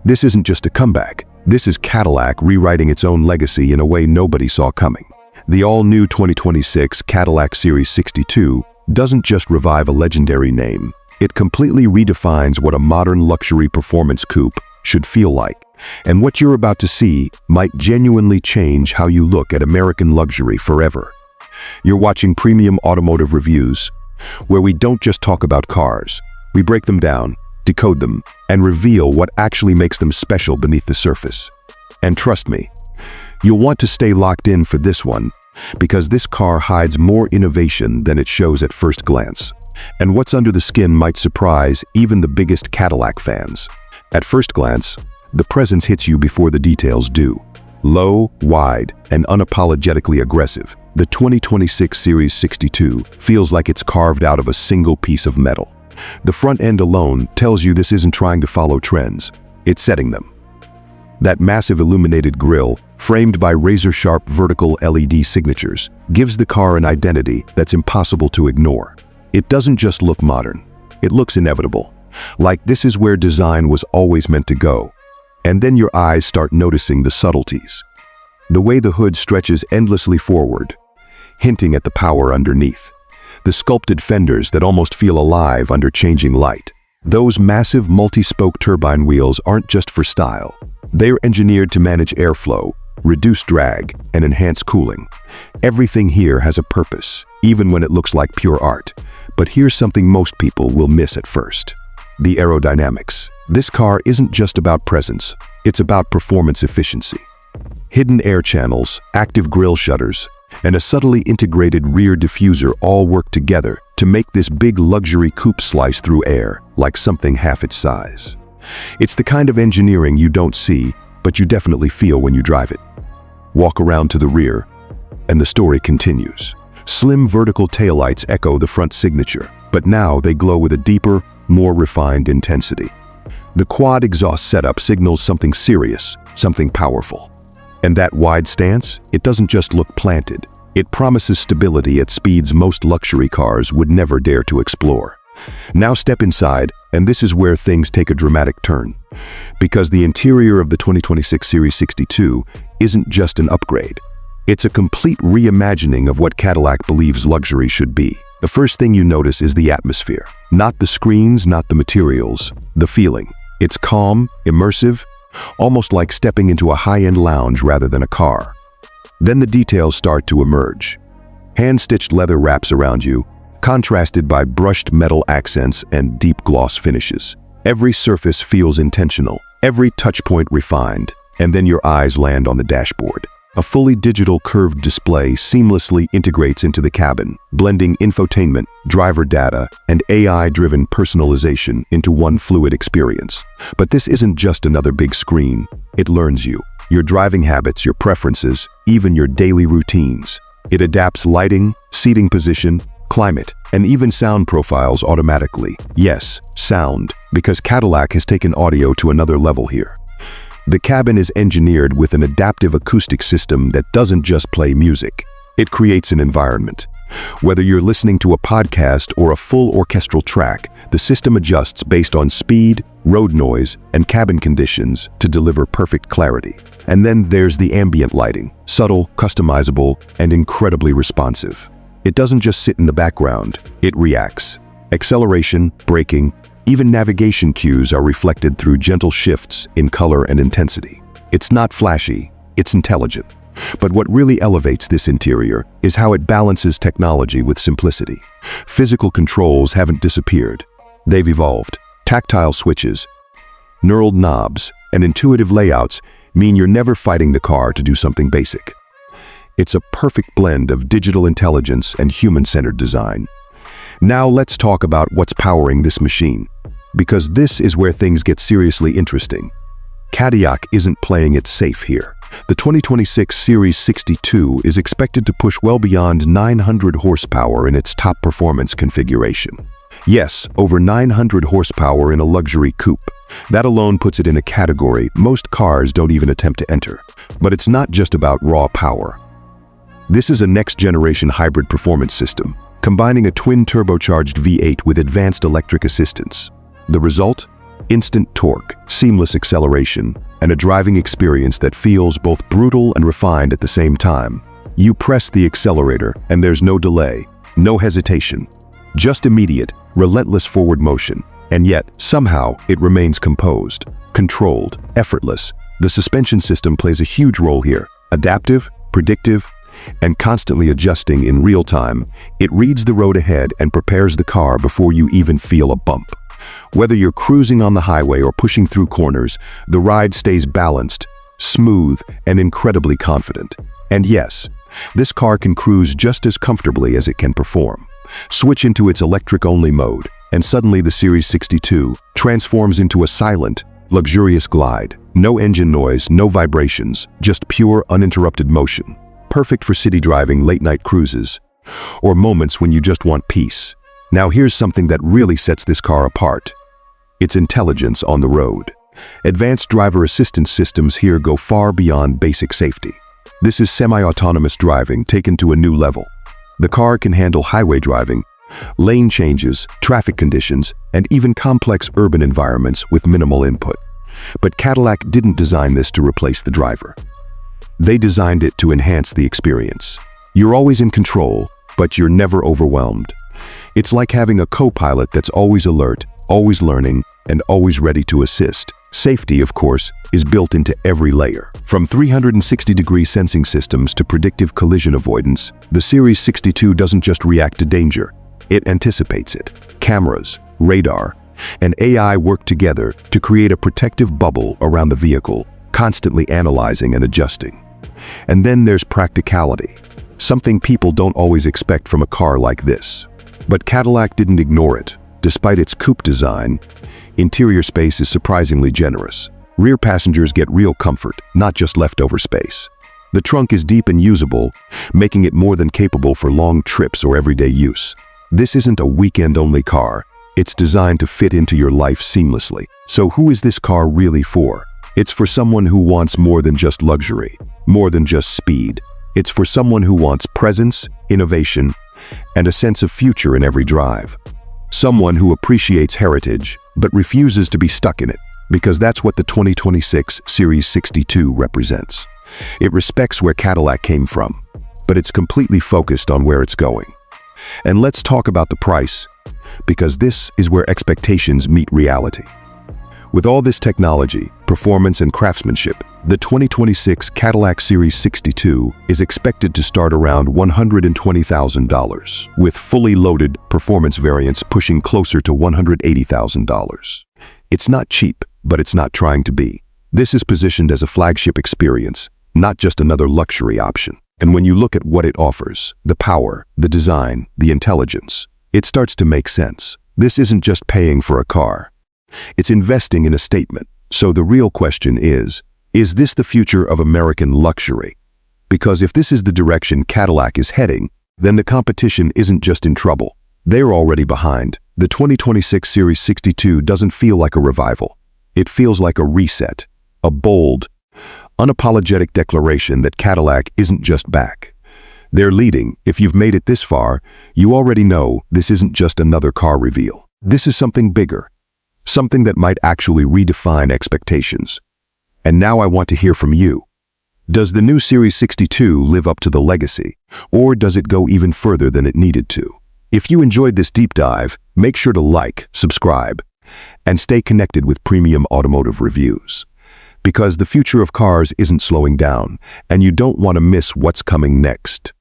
This isn't just a comeback. This is Cadillac rewriting its own legacy in a way nobody saw coming. The all-new 2026 Cadillac Series 62 doesn't just revive a legendary name. It completely redefines what a modern luxury performance coupe should feel like. And what you're about to see might genuinely change how you look at American luxury forever. You're watching premium automotive reviews, where we don't just talk about cars. We break them down, decode them, and reveal what actually makes them special beneath the surface. And trust me, you'll want to stay locked in for this one, because this car hides more innovation than it shows at first glance. And what's under the skin might surprise even the biggest Cadillac fans. At first glance, the presence hits you before the details do. Low, wide, and unapologetically aggressive, the 2026 Series 62 feels like it's carved out of a single piece of metal. The front end alone tells you this isn't trying to follow trends, it's setting them. That massive illuminated grille, framed by razor-sharp vertical LED signatures, gives the car an identity that's impossible to ignore. It doesn't just look modern, it looks inevitable. Like this is where design was always meant to go. And then your eyes start noticing the subtleties. The way the hood stretches endlessly forward, hinting at the power underneath. The sculpted fenders that almost feel alive under changing light. Those massive multi-spoke turbine wheels aren't just for style. They're engineered to manage airflow, reduce drag, and enhance cooling. Everything here has a purpose, even when it looks like pure art. But here's something most people will miss at first. The aerodynamics. This car isn't just about presence, it's about performance efficiency. Hidden air channels, active grille shutters, and a subtly integrated rear diffuser all work together to make this big luxury coupe slice through air like something half its size. It's the kind of engineering you don't see, but you definitely feel when you drive it. Walk around to the rear, and the story continues. Slim vertical taillights echo the front signature, but now they glow with a deeper, more refined intensity. The quad exhaust setup signals something serious, something powerful. And that wide stance, it doesn't just look planted. It promises stability at speeds most luxury cars would never dare to explore. Now step inside, and this is where things take a dramatic turn. Because the interior of the 2026 Series 62 isn't just an upgrade. It's a complete reimagining of what Cadillac believes luxury should be. The first thing you notice is the atmosphere. Not the screens, not the materials, the feeling. It's calm, immersive, almost like stepping into a high-end lounge rather than a car. Then the details start to emerge. Hand-stitched leather wraps around you, contrasted by brushed metal accents and deep gloss finishes. Every surface feels intentional, every touchpoint refined, and then your eyes land on the dashboard. A fully digital curved display seamlessly integrates into the cabin, blending infotainment, driver data, and AI-driven personalization into one fluid experience. But this isn't just another big screen. It learns you, your driving habits, your preferences, even your daily routines. It adapts lighting, seating position, climate, and even sound profiles automatically. Yes, sound, because Cadillac has taken audio to another level here. The cabin is engineered with an adaptive acoustic system that doesn't just play music. It creates an environment. Whether you're listening to a podcast or a full orchestral track, the system adjusts based on speed, road noise, and cabin conditions to deliver perfect clarity. And then there's the ambient lighting, subtle, customizable, and incredibly responsive. It doesn't just sit in the background, it reacts. Acceleration, braking, even navigation cues are reflected through gentle shifts in color and intensity. It's not flashy, it's intelligent. But what really elevates this interior is how it balances technology with simplicity. Physical controls haven't disappeared. They've evolved. Tactile switches, knurled knobs, and intuitive layouts mean you're never fighting the car to do something basic. It's a perfect blend of digital intelligence and human-centered design. Now let's talk about what's powering this machine. Because this is where things get seriously interesting. Cadillac isn't playing it safe here. The 2026 Series 62 is expected to push well beyond 900 horsepower in its top performance configuration. Yes, over 900 horsepower in a luxury coupe. That alone puts it in a category most cars don't even attempt to enter. But it's not just about raw power. This is a next-generation hybrid performance system, combining a twin turbocharged V8 with advanced electric assistance. The result? Instant torque, seamless acceleration, and a driving experience that feels both brutal and refined at the same time. You press the accelerator and there's no delay, no hesitation. Just immediate, relentless forward motion. And yet, somehow, it remains composed, controlled, effortless. The suspension system plays a huge role here. Adaptive, predictive, and constantly adjusting in real time. It reads the road ahead and prepares the car before you even feel a bump. Whether you're cruising on the highway or pushing through corners, the ride stays balanced, smooth, and incredibly confident. And yes, this car can cruise just as comfortably as it can perform. Switch into its electric-only mode, and suddenly the Series 62 transforms into a silent, luxurious glide. No engine noise, no vibrations, just pure, uninterrupted motion. Perfect for city driving, late-night cruises, or moments when you just want peace. Now here's something that really sets this car apart. Its intelligence on the road. Advanced driver assistance systems here go far beyond basic safety. This is semi-autonomous driving taken to a new level. The car can handle highway driving, lane changes, traffic conditions, and even complex urban environments with minimal input. But Cadillac didn't design this to replace the driver. They designed it to enhance the experience. You're always in control, but you're never overwhelmed. It's like having a co-pilot that's always alert, always learning, and always ready to assist. Safety, of course, is built into every layer. From 360-degree sensing systems to predictive collision avoidance, the Series 62 doesn't just react to danger, it anticipates it. Cameras, radar, and AI work together to create a protective bubble around the vehicle, constantly analyzing and adjusting. And then there's practicality, something people don't always expect from a car like this. But Cadillac didn't ignore it. Despite its coupe design, interior space is surprisingly generous. Rear passengers get real comfort, not just leftover space. The trunk is deep and usable, making it more than capable for long trips or everyday use. This isn't a weekend-only car. It's designed to fit into your life seamlessly. So who is this car really for? It's for someone who wants more than just luxury, more than just speed. It's for someone who wants presence, innovation, and a sense of future in every drive. Someone who appreciates heritage, but refuses to be stuck in it, because that's what the 2026 Series 62 represents. It respects where Cadillac came from, but it's completely focused on where it's going. And let's talk about the price, because this is where expectations meet reality. With all this technology, performance, and craftsmanship, the 2026 Cadillac Series 62 is expected to start around $120,000, with fully loaded performance variants pushing closer to $180,000. It's not cheap, but it's not trying to be. This is positioned as a flagship experience, not just another luxury option. And when you look at what it offers, the power, the design, the intelligence, it starts to make sense. This isn't just paying for a car. It's investing in a statement. So the real question is this the future of American luxury? Because if this is the direction Cadillac is heading, then the competition isn't just in trouble. They're already behind. The 2026 Series 62 doesn't feel like a revival. It feels like a reset, a bold, unapologetic declaration that Cadillac isn't just back. They're leading. If you've made it this far, you already know this isn't just another car reveal. This is something bigger. Something that might actually redefine expectations. And now I want to hear from you. Does the new Series 62 live up to the legacy, or does it go even further than it needed to? If you enjoyed this deep dive, make sure to like, subscribe, and stay connected with premium automotive reviews. Because the future of cars isn't slowing down, and you don't want to miss what's coming next.